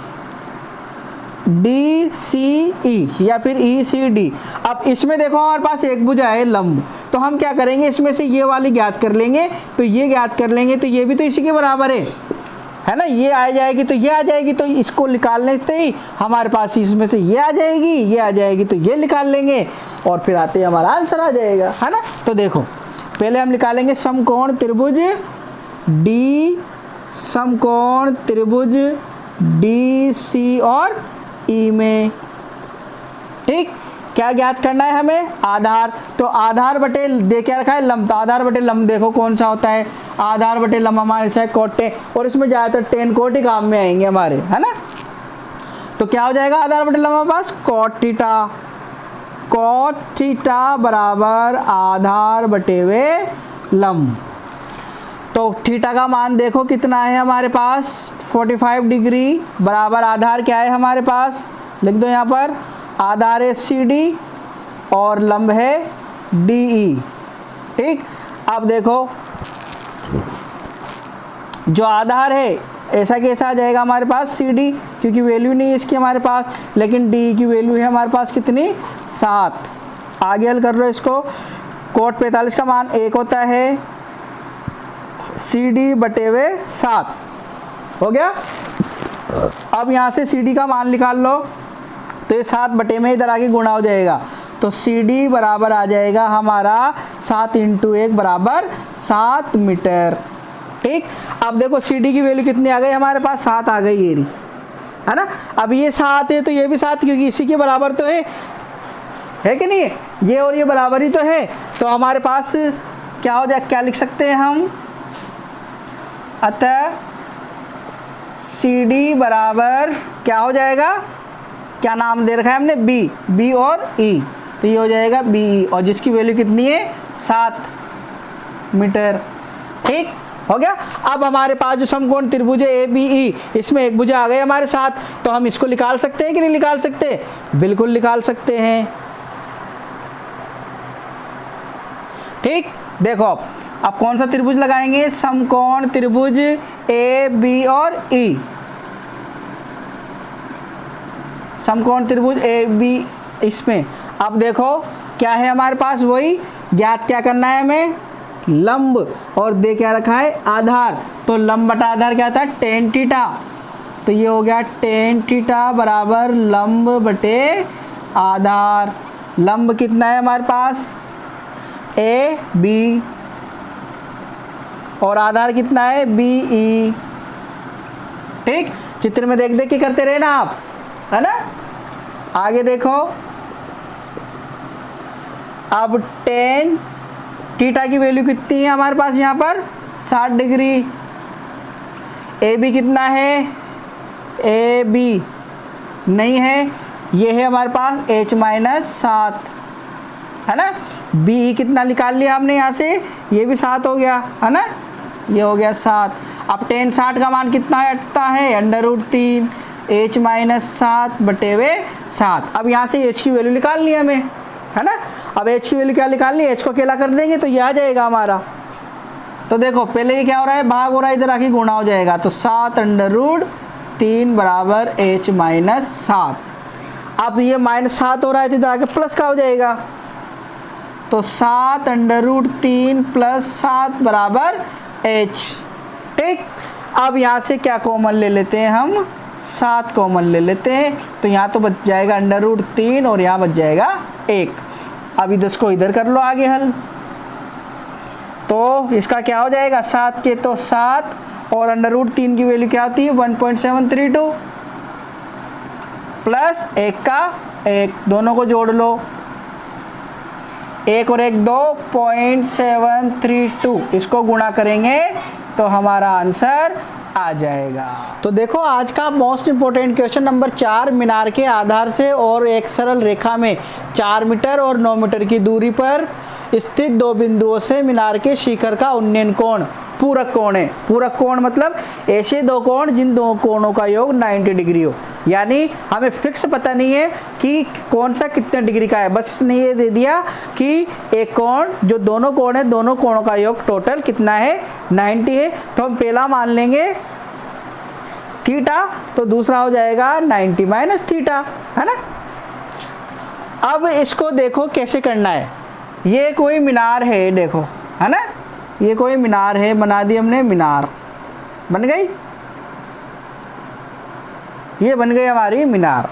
DCE या फिर ECD। अब इसमें देखो हमारे पास एक भुजा है लंब, तो हम क्या करेंगे, इसमें से ये वाली ज्ञात कर लेंगे, तो ये ज्ञात कर लेंगे, तो ये भी तो इसी के बराबर है ना, ये आ जाएगी तो ये आ जाएगी, तो इसको निकालने से ही हमारे पास इसमें से ये आ जाएगी, ये आ जाएगी, तो ये निकाल लेंगे और फिर आते ही हमारा आंसर आ जाएगा, है ना। तो देखो पहले हम निकालेंगे समकोण त्रिभुज समकोण त्रिभुज DC और E में। ठीक, क्या ज्ञात करना है हमें? आधार। तो आधार बटे दे क्या रखा है? लंब। तो आधार बटे लंब देखो कौन सा होता है? आधार बटे लंब हमारे साथ cot tan, और इसमें ज़्यादातर tan cot ही काम में आएंगे हमारे, है ना। तो क्या हो जाएगा आधार बटे लंब हमारे पास? cot theta. cot थीटा बराबर आधार बटे वे लंब। तो थीटा का मान देखो कितना है हमारे पास? 45 डिग्री बराबर आधार क्या है हमारे पास? लिख दो यहाँ पर, आधार है CD और लंब है DE। ठीक, अब देखो जो आधार है ऐसा कैसा आ जाएगा हमारे पास? CD, क्योंकि वैल्यू नहीं है इसकी हमारे पास, लेकिन DE की वैल्यू है हमारे पास कितनी? 7। आगे हल कर लो इसको। cot 45 का मान 1 होता है, CD बटे वे 7 हो गया। अब यहाँ से CD का मान निकाल लो, तो ये 7 बटे में इधर आके गुणा हो जाएगा, तो CD बराबर आ जाएगा हमारा 7 × 1 बराबर 7 मीटर। ठीक, अब देखो CD की वैल्यू कितनी आ गई हमारे पास? 7 आ गई, ये रही, है ना। अब ये 7 है तो ये भी 7, क्योंकि इसी के बराबर तो है कि नहीं? ये और ये बराबर ही तो है। तो हमारे पास क्या हो जाए, क्या लिख सकते हैं हम? अतः CD बराबर क्या हो जाएगा? क्या नाम दे रखा है हमने? B और E, तो ये हो जाएगा BE, और जिसकी वैल्यू कितनी है? 7 मीटर। ठीक हो गया। अब हमारे पास जो समकोण त्रिभुज है ABE, इसमें एक भुजा आ गए हमारे साथ, तो हम इसको निकाल सकते हैं कि नहीं निकाल सकते? बिल्कुल निकाल सकते हैं। ठीक, देखो अब कौन सा त्रिभुज लगाएंगे? समकोण त्रिभुज AB और E। समकोण त्रिभुज AB, इसमें अब देखो क्या है हमारे पास? वही ज्ञात क्या करना है हमें? लंब, और दे क्या रखा है? आधार। तो लंब बटा आधार क्या था? tan theta. तो ये हो गया tan थीटा बराबर लंब बटे आधार। लंब कितना है हमारे पास? AB, और आधार कितना है? BE। ठीक, चित्र में देख देख के करते रहे ना आप, है ना। आगे देखो, अब tan थीटा की वैल्यू कितनी है हमारे पास? यहाँ पर 60 डिग्री। AB कितना है? AB नहीं है, ये है हमारे पास H-7, है ना। BE कितना निकाल लिया हमने यहाँ से? ये भी 7 हो गया, है ना, ये हो गया 7। अब tan 60 का मान कितना हटता है? √3 H-7 बटे वे 7। अब यहाँ से H की वैल्यू निकाल ली हमें, है ना। अब H की वैल्यू क्या निकालनी है? H को अकेला कर देंगे तो ये आ जाएगा हमारा। तो देखो पहले ये क्या हो रहा है? भाग हो रहा है, इधर आके गुणा हो जाएगा, तो 7√3 बराबर H-7। अब ये -7 हो रहा है तो इधर आके प्लस का हो जाएगा, तो 7√3 + 7 बराबर H। ठीक, अब यहाँ से क्या कॉमन ले लेते हैं हम? 7 कॉमन ले लेते हैं, तो यहाँ तो बच जाएगा √3 और यहाँ बच जाएगा 1। अब इधर को इधर कर लो आगे हल, तो इसका क्या हो जाएगा? 7 के तो 7, और √3 की वैल्यू क्या होती है? 1.732 प्लस 1 का 1, दोनों को जोड़ लो, 1 और 1 2.732, इसको गुणा करेंगे तो हमारा आंसर आ जाएगा। तो देखो आज का मोस्ट इंपोर्टेंट क्वेश्चन नंबर 4, मीनार के आधार से और एक सरल रेखा में 4 मीटर और 9 मीटर की दूरी पर स्थित 2 बिंदुओं से मीनार के शिखर का उन्नयन कोण पूरक कोण है। पूरक कोण मतलब ऐसे 2 कोण जिन 2 कोणों का योग 90 डिग्री हो, यानी हमें फिक्स पता नहीं है कि कौन सा कितने डिग्री का है, बस इसने ये दे दिया कि एक कोण, जो दोनों कोण है, दोनों कोणों का योग टोटल कितना है? 90 है। तो हम पहला मान लेंगे थीटा, तो दूसरा हो जाएगा 90 - थीटा, है ना। अब इसको देखो कैसे करना है। ये कोई मीनार है, देखो, है ना, ये कोई मीनार है, बना दी हमने मीनार, बन गई, ये बन गई हमारी मीनार।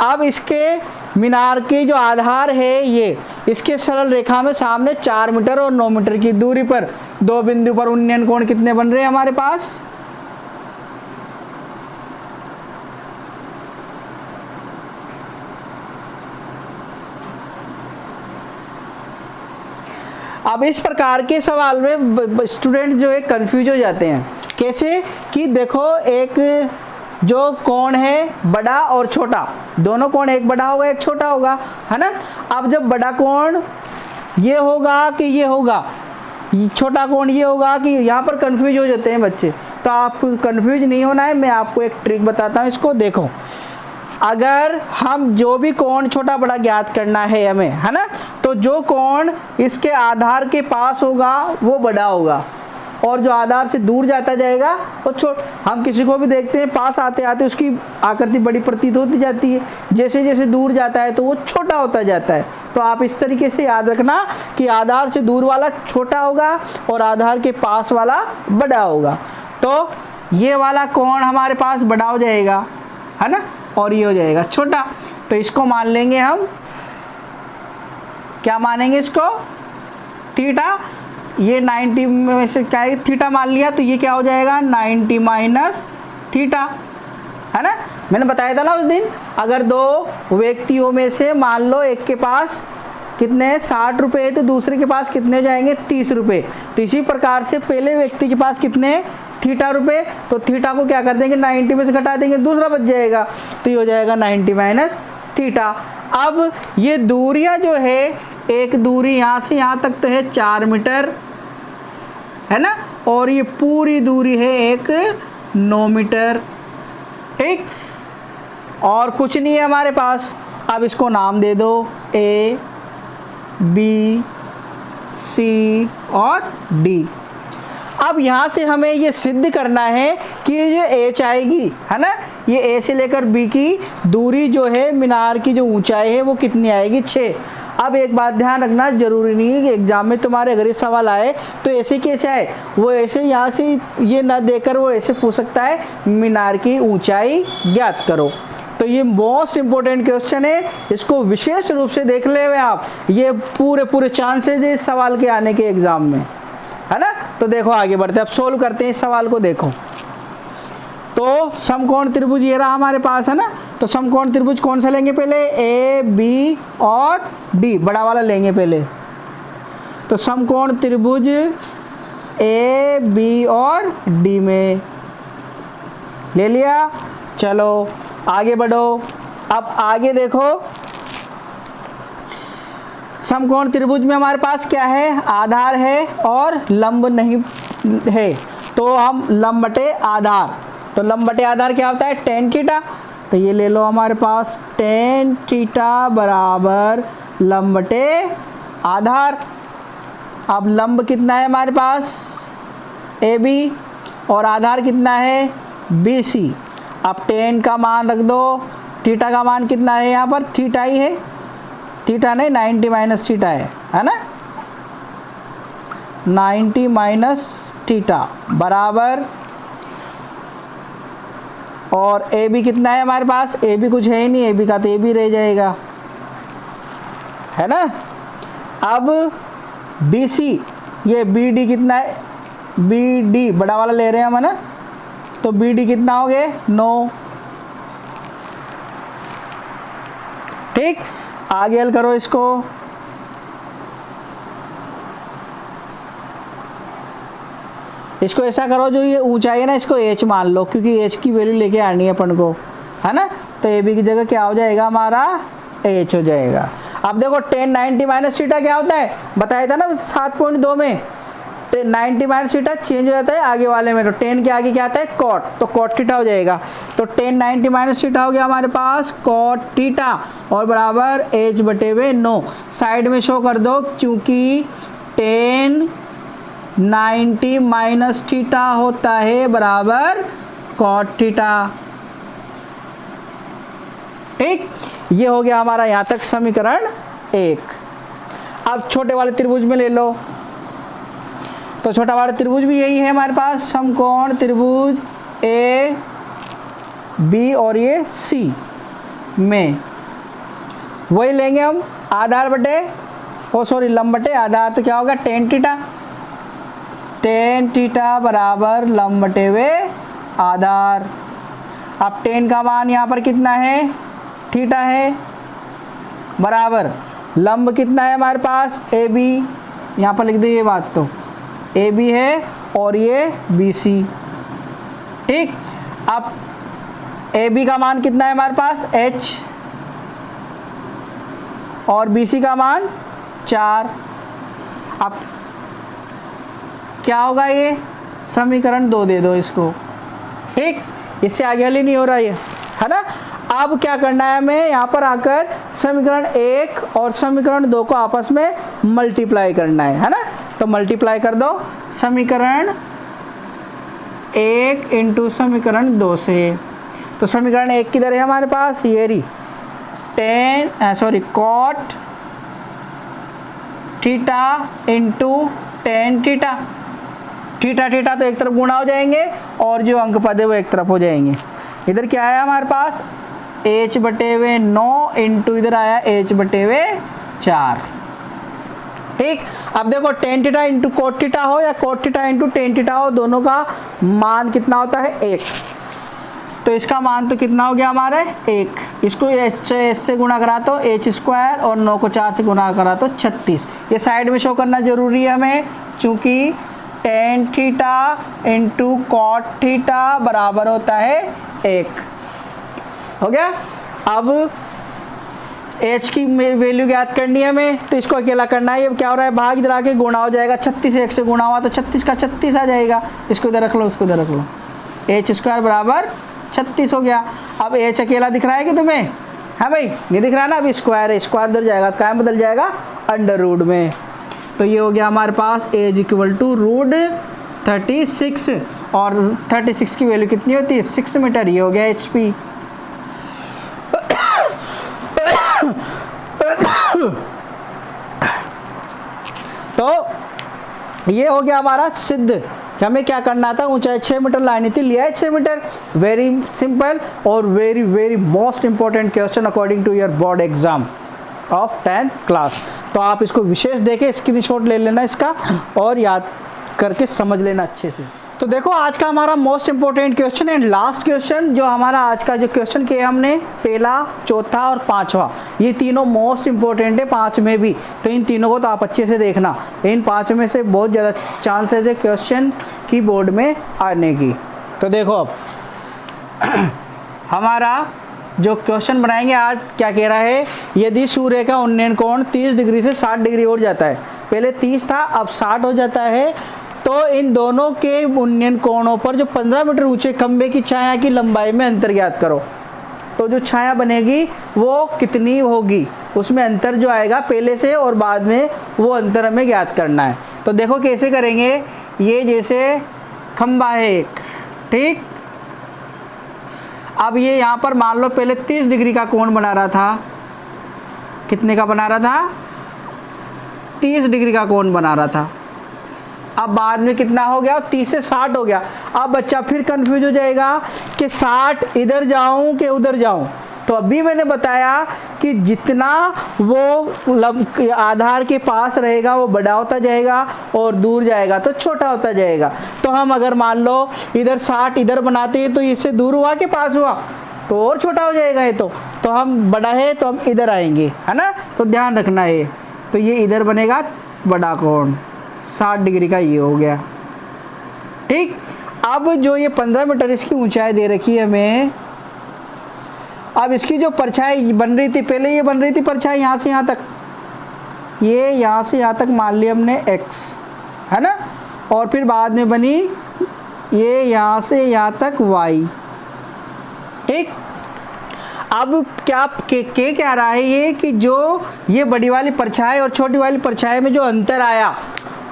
अब इसके मीनार की जो आधार है ये, इसके सरल रेखा में सामने 4 मीटर और 9 मीटर की दूरी पर 2 बिंदु पर उन्नयन कोण कितने बन रहे हैं हमारे पास? अब इस प्रकार के सवाल में स्टूडेंट जो है कंफ्यूज हो जाते हैं। कैसे कि देखो, एक जो कोण है बड़ा और छोटा, दोनों कोण एक बड़ा होगा एक छोटा होगा, है ना। अब जब बड़ा कोण ये होगा कि ये होगा, छोटा कोण ये होगा कि, यहाँ पर कंफ्यूज हो जाते हैं बच्चे। तो आपको कंफ्यूज नहीं होना है, मैं आपको एक ट्रिक बताता हूँ। इसको देखो, अगर हम जो भी कोण छोटा बड़ा ज्ञात करना है हमें, है ना, तो जो कोण इसके आधार के पास होगा वो बड़ा होगा, और जो आधार से दूर जाता जाएगा वो हम किसी को भी देखते हैं पास आते आते उसकी आकृति बड़ी प्रतीत होती जाती है, जैसे जैसे दूर जाता है तो वो छोटा होता जाता है। तो आप इस तरीके से याद रखना कि आधार से दूर वाला छोटा होगा और आधार के पास वाला बड़ा होगा। तो ये वाला कोण हमारे पास बड़ा हो जाएगा, है ना, और ये हो जाएगा छोटा। तो इसको मान लेंगे हम, क्या मानेंगे इसको, थीटा। ये 90 में से क्या है, थीटा मान लिया, तो ये क्या हो जाएगा 90 माइनस थीटा, है ना। मैंने बताया था ना उस दिन, अगर दो व्यक्तियों में से मान लो एक के पास कितने 60 रुपये है तो दूसरे के पास कितने हो जाएंगे 30 रुपये। तो इसी प्रकार से पहले व्यक्ति के पास कितने थीटा रुपये, तो थीटा को क्या कर देंगे 90 में से घटा देंगे, दूसरा बच जाएगा, तो ये हो जाएगा 90 माइनस थीटा। अब ये दूरियां जो है, एक दूरी यहाँ से यहाँ तक तो है 4 मीटर, है ना, और ये पूरी दूरी है एक 9 मीटर, ठीक, और कुछ नहीं है हमारे पास। अब इसको नाम दे दो A, B, C और D। अब यहाँ से हमें ये सिद्ध करना है कि ये जो H आएगी, है ना, ये A से लेकर B की दूरी जो है, मीनार की जो ऊंचाई है वो कितनी आएगी 6। अब एक बात ध्यान रखना, जरूरी नहीं है कि एग्जाम में तुम्हारे अगर ये सवाल आए तो ऐसे कैसे आए, वो ऐसे यहाँ से ये ना देकर वो ऐसे पूछ सकता है मीनार की ऊंचाई ज्ञात करो। तो ये मोस्ट इंपॉर्टेंट क्वेश्चन है, इसको विशेष रूप से देख ले हुए आप, ये पूरे चांसेस है इस सवाल के आने के एग्जाम में, है ना। तो देखो आगे बढ़ते हैं, अब सोल्व करते हैं इस सवाल को। देखो, तो समकोण त्रिभुज ये रहा हमारे पास, है ना। तो समकोण त्रिभुज कौन सा लेंगे पहले, A, B और D, बड़ा वाला लेंगे पहले। तो समकोण त्रिभुज A, B और D में ले लिया। चलो आगे बढ़ो। अब आगे देखो, समकोण त्रिभुज में हमारे पास क्या है, आधार है और लंब नहीं है, तो हम लंब बटे आधार, तो लंब बटे आधार क्या होता है tan थीटा। तो ये ले लो हमारे पास tan थीटा बराबर लंब बटे आधार। अब लंब कितना है हमारे पास AB और आधार कितना है BC। अब tan का मान रख दो, थीटा का मान कितना है यहाँ पर, थीटा ही है, थीटा नहीं 90 माइनस थीटा है ना, 90 माइनस थीटा बराबर, और ए बी कितना है हमारे पास, ए बी कुछ है ही नहीं, ए बी का तो ए बी रह जाएगा, है ना। अब बी सी, ये बी डी कितना है, बी डी बड़ा वाला ले रहे हैं हम, है ना, तो बी डी कितना हो गए 9, ठीक। आगे हल करो इसको, इसको ऐसा करो, जो ये ऊंचाई है ना इसको h मान लो, क्योंकि h की वैल्यू लेके आनी है अपन को, है ना। तो ए बी की जगह क्या हो जाएगा हमारा h हो जाएगा। अब देखो tan 90 माइनस थीटा क्या होता है, बताया था ना 7.2 में, 90 माइनस थीटा चेंज हो जाता है आगे वाले में, तो tan के आगे क्या आता है cot, तो cot थीटा हो जाएगा। तो tan 90 माइनस थीटा हो गया हमारे पास cot थीटा और बराबर h बटे हुए 9, साइड में शो कर दो, क्योंकि tan 90 माइनस थीटा होता है बराबर cot थीटा, ठीक। ये हो गया हमारा यहाँ तक समीकरण 1। अब छोटे वाले त्रिभुज में ले लो, तो छोटा वाला त्रिभुज भी यही है हमारे पास, समकोण त्रिभुज ए बी और ये सी में वही लेंगे हम, आधार बटे लंब बटे आधार, तो क्या होगा tan थीटा, tan थीटा बराबर लंब बटे हुए आधार। अब tan का मान यहाँ पर कितना है, थीटा है, बराबर लंब कितना है हमारे पास ए बी, यहाँ पर लिख दो ये बात, तो ए बी है और ये बी सी। ठीक, अब ए बी का मान कितना है हमारे पास, h, और बी सी का मान 4। अब क्या होगा, ये समीकरण 2 दे दो इसको। ठीक, इससे आगे हल ही नहीं हो रहा ये, है ना। अब क्या करना है हमें, यहाँ पर आकर समीकरण 1 और समीकरण 2 को आपस में मल्टीप्लाई करना है ना। तो मल्टीप्लाई कर दो समीकरण 1 इंटू समीकरण 2 से। तो समीकरण 1 किधर है हमारे पास, ये रही cot theta into tan theta. Theta theta तो एक तरफ गुणा हो जाएंगे और जो अंक पद है वो एक तरफ हो जाएंगे। इधर क्या है हमारे पास, h/9 इंटू इधर आया h/4। ठीक, अब देखो ten theta into cot theta हो या cot theta into tan theta हो, दोनों का मान कितना होता है, 1। तो इसका मान तो कितना हो गया हमारे 1। इसको h से गुणा करा तो h² और 9 को 4 से गुणा करा तो 36। ये साइड में शो करना जरूरी है हमें, चूंकि tan theta into cot theta बराबर होता है 1। हो गया। अब h की वैल्यू ज्ञात करनी है हमें, तो इसको अकेला करना है। ये क्या हो रहा है, भाग इधर आके गुणा हो जाएगा, 36 1 से गुणा हुआ तो 36 का 36 आ जाएगा। इसको इधर रख लो, इसको इधर रख लो, h² बराबर 36 हो गया। अब h अकेला दिख रहा है कि तुम्हें, है भाई, नहीं दिख रहा है ना। अभी स्क्वायर है, स्क्वायर इधर जाएगा तो क्या बदल जाएगा, अंडर रूट में। तो ये हो गया हमारे पास h = √36 और 36 की वैल्यू कितनी होती है, 6 मीटर। ये हो गया HP। तो ये हो गया हमारा सिद्ध कि हमें क्या करना था, ऊंचाई 6 मीटर लानी थी, लिया है 6 मीटर। वेरी सिंपल और very very most important question according to your board exam of 10th class. तो आप इसको विशेष देके स्क्रीनशॉट ले लेना इसका और याद करके समझ लेना अच्छे से। तो देखो आज का हमारा most important question and last question, जो हमारा आज का जो क्वेश्चन किया हमने, पहला, चौथा और पांचवा, ये तीनों मोस्ट इंपॉर्टेंट है 5 में भी। तो इन तीनों को तो आप अच्छे से देखना, इन 5 में से बहुत ज़्यादा चांसेस है क्वेश्चन की बोर्ड में आने की। तो देखो अब हमारा जो क्वेश्चन बनाएंगे आज क्या कह रहा है, यदि सूर्य का उन्नयन कोण 30 डिग्री से 60 डिग्री हो जाता है, पहले 30 था अब 60 हो जाता है, तो इन दोनों के उन्नयन कोणों पर जो 15 मीटर ऊंचे खंबे की छाया की लंबाई में अंतर ज्ञात करो। तो जो छाया बनेगी वो कितनी होगी, उसमें अंतर जो आएगा पहले से और बाद में, वो अंतर हमें ज्ञात करना है। तो देखो कैसे करेंगे, ये जैसे खंबा है एक, ठीक। अब ये यहाँ पर मान लो पहले 30 डिग्री का कोण बना रहा था, कितने का बना रहा था, 30 डिग्री का कोण बना रहा था। अब बाद में कितना हो गया, 30 से 60 हो गया। अब बच्चा फिर कंफ्यूज हो जाएगा कि 60 इधर जाऊं कि उधर जाऊं। तो अभी मैंने बताया कि जितना वो आधार के पास रहेगा वो बड़ा होता जाएगा और दूर जाएगा तो छोटा होता जाएगा। तो हम अगर मान लो इधर 60 इधर बनाते हैं तो इससे दूर हुआ कि पास हुआ, तो और छोटा हो जाएगा ये। तो हम बड़ा है तो हम इधर आएंगे, है ना। तो ध्यान रखना है, तो ये इधर बनेगा बड़ा कोण 60 डिग्री का, ये हो गया, ठीक। अब जो ये 15 मीटर इसकी ऊंचाई दे रखी है हमें, अब इसकी जो परछाई बन रही थी, पहले ये बन रही थी परछाई यहाँ से यहाँ तक, ये यहाँ से यहाँ तक मान लिया हमने x, है ना, और फिर बाद में बनी ये यहाँ से यहाँ तक y, ठीक। अब क्या कह रहा है ये कि जो ये बड़ी वाली परछाई और छोटी वाली परछाई में जो अंतर आया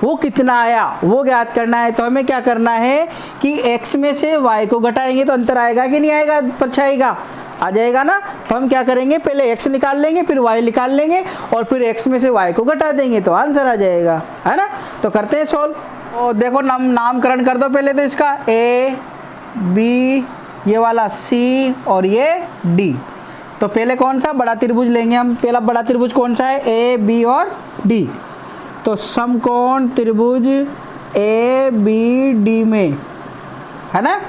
वो कितना आया वो ज्ञात करना है। तो हमें क्या करना है कि x में से y को घटाएंगे तो अंतर आएगा कि नहीं आएगा, परछाई का आ जाएगा ना। तो हम क्या करेंगे, पहले x निकाल लेंगे फिर y निकाल लेंगे और फिर x में से y को घटा देंगे तो आंसर आ जाएगा, है ना। तो करते हैं सोल्व। तो देखो नामकरण कर दो पहले तो इसका, a b, ये वाला c और ये d। तो पहले कौन सा बड़ा त्रिभुज लेंगे हम, पहला बड़ा त्रिभुज कौन सा है, a b और d। तो समकोण त्रिभुज ए बी डी में, है ना।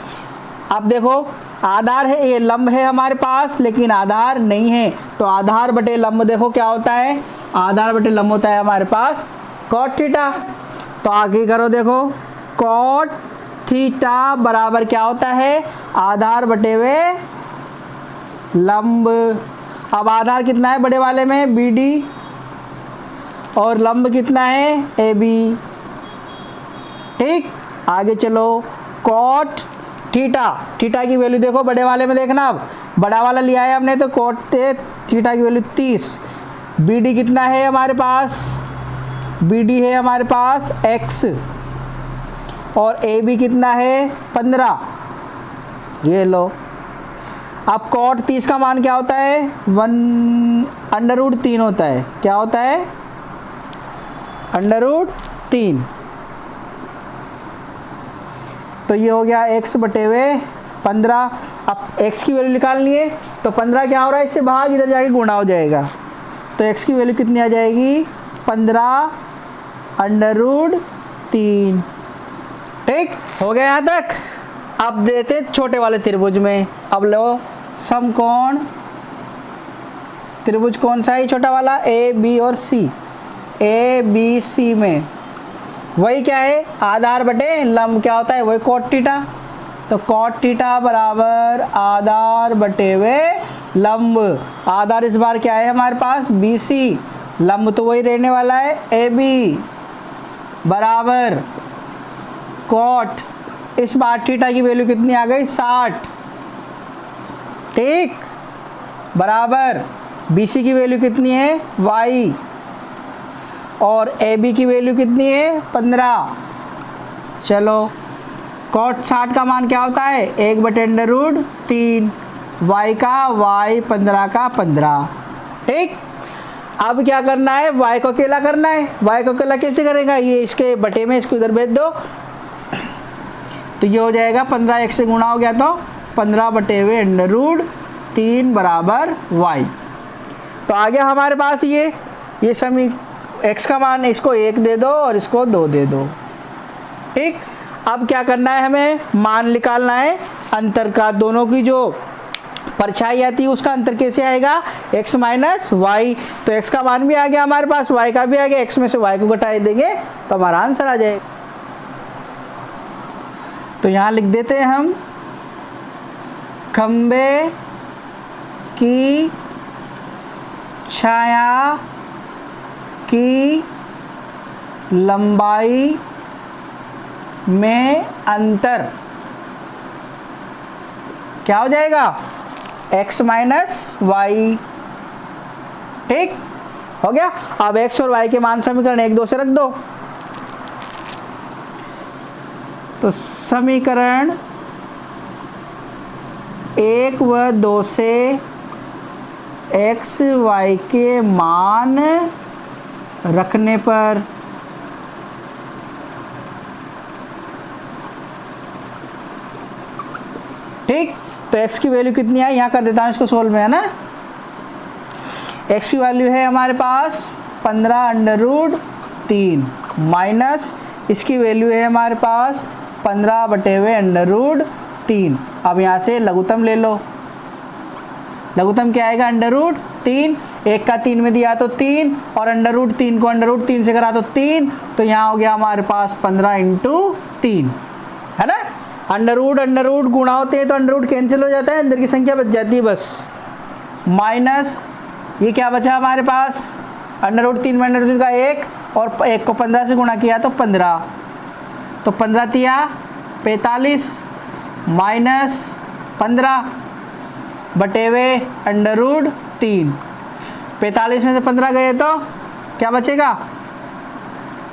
अब देखो आधार है, ये लंब है हमारे पास लेकिन आधार नहीं है, तो आधार बटे लंब देखो क्या होता है, आधार बटे लंब होता है हमारे पास कॉट थीटा। तो आगे करो, देखो कॉट थीटा बराबर क्या होता है, आधार बटे हुए लंब। अब आधार कितना है बड़े वाले में, BD, और लंब कितना है, AB। ठीक, आगे चलो, कॉट थीटा, थीटा की वैल्यू देखो बड़े वाले में, देखना अब बड़ा वाला लिया है हमने, तो कॉट थीटा की वैल्यू 30। BD कितना है हमारे पास, BD है हमारे पास x, और AB कितना है 15। ये लो, अब कॉट 30 का मान क्या होता है, 1√3 होता है। क्या होता है, √3। तो ये हो गया x बटे हुए 15। अब x की वैल्यू निकालनी है, तो 15 क्या हो रहा है, इससे भाग इधर जाके गुणा हो जाएगा। तो x की वैल्यू कितनी आ जाएगी, 15√3। ठीक हो गया यहाँ तक। अब देते छोटे वाले त्रिभुज में। अब लो समकोण त्रिभुज कौन सा है, छोटा वाला, AB और C। ABC में वही क्या है, आधार बटे लंब क्या होता है, वही कॉट थीटा। तो कॉट थीटा बराबर आधार बटे हुए लंब। आधार इस बार क्या है हमारे पास, BC, लंब तो वही रहने वाला है AB, बराबर कॉट, इस बार थीटा की वैल्यू कितनी आ गई, 60। ठीक, बराबर BC की वैल्यू कितनी है, Y, और AB की वैल्यू कितनी है, 15। चलो, कॉट 60 का मान क्या होता है, 1/√3, Y का Y, 15 का 15। ठीक, अब क्या करना है, Y को अकेला करना है। Y को अकेला कैसे करेगा, ये इसके बटे में इसको इधर भेज दो, तो ये हो जाएगा 15, 1 से गुणा हो गया तो 15/√3 बराबर Y। तो आ गया हमारे पास ये समी x का मान, इसको 1 दे दो और इसको 2 दे दो। ठीक, अब क्या करना है, हमें मान निकालना है अंतर का। दोनों की जो परछाई आती है उसका अंतर कैसे आएगा, x माइनस वाई। तो x का मान भी आ गया हमारे पास, y का भी आ गया, x में से y को घटा देंगे तो हमारा आंसर आ जाएगा। तो यहाँ लिख देते हैं हम, खंबे की छाया की लंबाई में अंतर क्या हो जाएगा, x माइनस वाई। ठीक हो गया। अब x और y के मान समीकरण 1, 2 से रख दो। तो समीकरण 1 व 2 से x y के मान रखने पर ठीक, तो x की वैल्यू कितनी है, यहाँ कर देता हूँ इसको सोल्व में, है ना। x की वैल्यू है हमारे पास 15√3 माइनस इसकी वैल्यू है हमारे पास 15/√3। अब यहाँ से लघुत्तम ले लो, लघुत्तम क्या आएगा, √3। 1 का 3 में दिया तो 3, और √3 को √3 से करा तो 3, तो यहाँ हो गया हमारे पास 15 × 3, है ना। अंडर गुणा होते हैं तो अंडर रूट कैंसिल हो जाता है, अंदर की संख्या बच जाती है बस। माइनस ये क्या बचा हमारे पास, √3 में √3 का 1, और 1 को 15 से गुणा किया तो 15, तो 15 तिया 45 माइनस 15 बटे हुए √3। 45 में से 15 गए तो क्या बचेगा,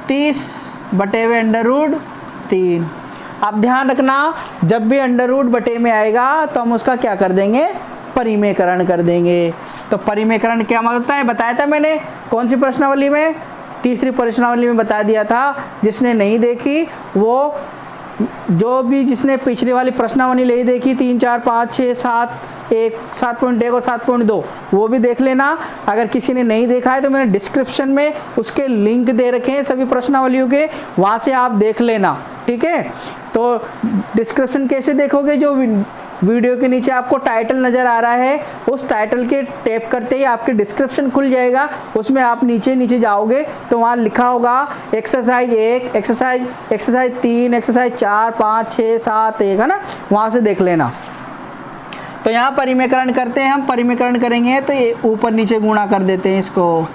30 बटे हुए √3। अब ध्यान रखना, जब भी अंडर बटे में आएगा तो हम उसका क्या कर देंगे, परिमेयकरण कर देंगे। तो परिमेयकरण क्या मतलब होता है, बताया था मैंने कौन सी प्रश्नावली में, तीसरी प्रश्नावली में बता दिया था। जिसने नहीं देखी वो, जो भी जिसने पिछली वाली प्रश्नावली नहीं देखी 3, 4, 5, 6, 7, 7.1 और 7.2 वो भी देख लेना। अगर किसी ने नहीं देखा है तो मैंने डिस्क्रिप्शन में उसके लिंक दे रखे हैं सभी प्रश्नावलियों के, वहाँ से आप देख लेना, ठीक है। तो डिस्क्रिप्शन कैसे देखोगे, जो वीडियो के नीचे आपको टाइटल नज़र आ रहा है, उस टाइटल के टैप करते ही आपके डिस्क्रिप्शन खुल जाएगा, उसमें आप नीचे जाओगे तो वहाँ लिखा होगा एक्सरसाइज 1, एक्सरसाइज 3, एक्सरसाइज 4, 5, 6, 7, 1 है ना, वहाँ से देख लेना। तो यहाँ परिमेकरण करते हैं, हम परिमेकरण करेंगे तो ये ऊपर नीचे गुणा कर देते हैं, इसको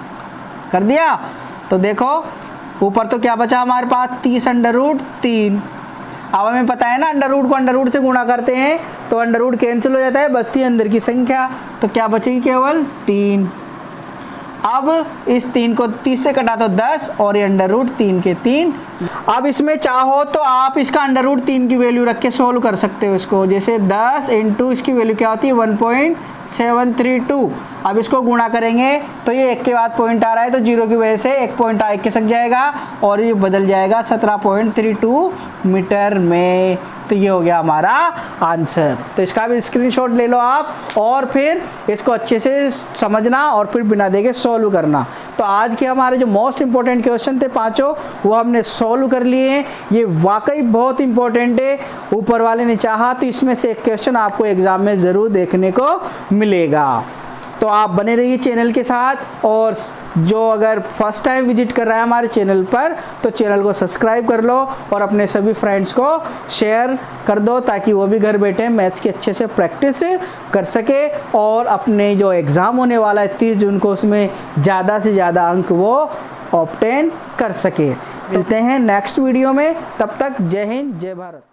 कर दिया तो देखो ऊपर तो क्या बचा हमारे पास 30√3। अब हमें पता है ना अंडर रूट को अंडर रूट से गुणा करते हैं तो अंडर रूट कैंसिल हो जाता है, बचती है अंदर की संख्या, तो क्या बचेगी केवल 3। अब इस 3 को 30 से कटा तो 10 और ये अंडर रूट 3 के 3। अब इसमें चाहो तो आप इसका अंडर रूट 3 की वैल्यू रख के सोल्व कर सकते हो इसको, जैसे 10 इंटू इसकी वैल्यू क्या होती है 1.732। अब इसको गुणा करेंगे तो ये एक के बाद पॉइंट आ रहा है तो जीरो की वजह से एक पॉइंट आगे खिसक जाएगा और ये बदल जाएगा 17.32 मीटर में। तो ये हो गया हमारा आंसर। तो इसका भी स्क्रीनशॉट ले लो आप और फिर इसको अच्छे से समझना और फिर बिना देखे सॉल्व करना। तो आज के हमारे जो मोस्ट इंपॉर्टेंट क्वेश्चन थे पांचों वो हमने सॉल्व कर लिए हैं। ये वाकई बहुत इंपॉर्टेंट है, ऊपर वाले ने चाहा तो इसमें से एक क्वेश्चन आपको एग्जाम में ज़रूर देखने को मिलेगा। तो आप बने रहिए चैनल के साथ और जो अगर फर्स्ट टाइम विजिट कर रहा है हमारे चैनल पर तो चैनल को सब्सक्राइब कर लो और अपने सभी फ्रेंड्स को शेयर कर दो ताकि वो भी घर बैठे मैथ्स की अच्छे से प्रैक्टिस कर सके और अपने जो एग्ज़ाम होने वाला है 30 जून को उसमें ज़्यादा से ज़्यादा अंक वो ऑब्टेन कर सके। मिलते हैं नेक्स्ट वीडियो में, तब तक जय हिंद जय भारत।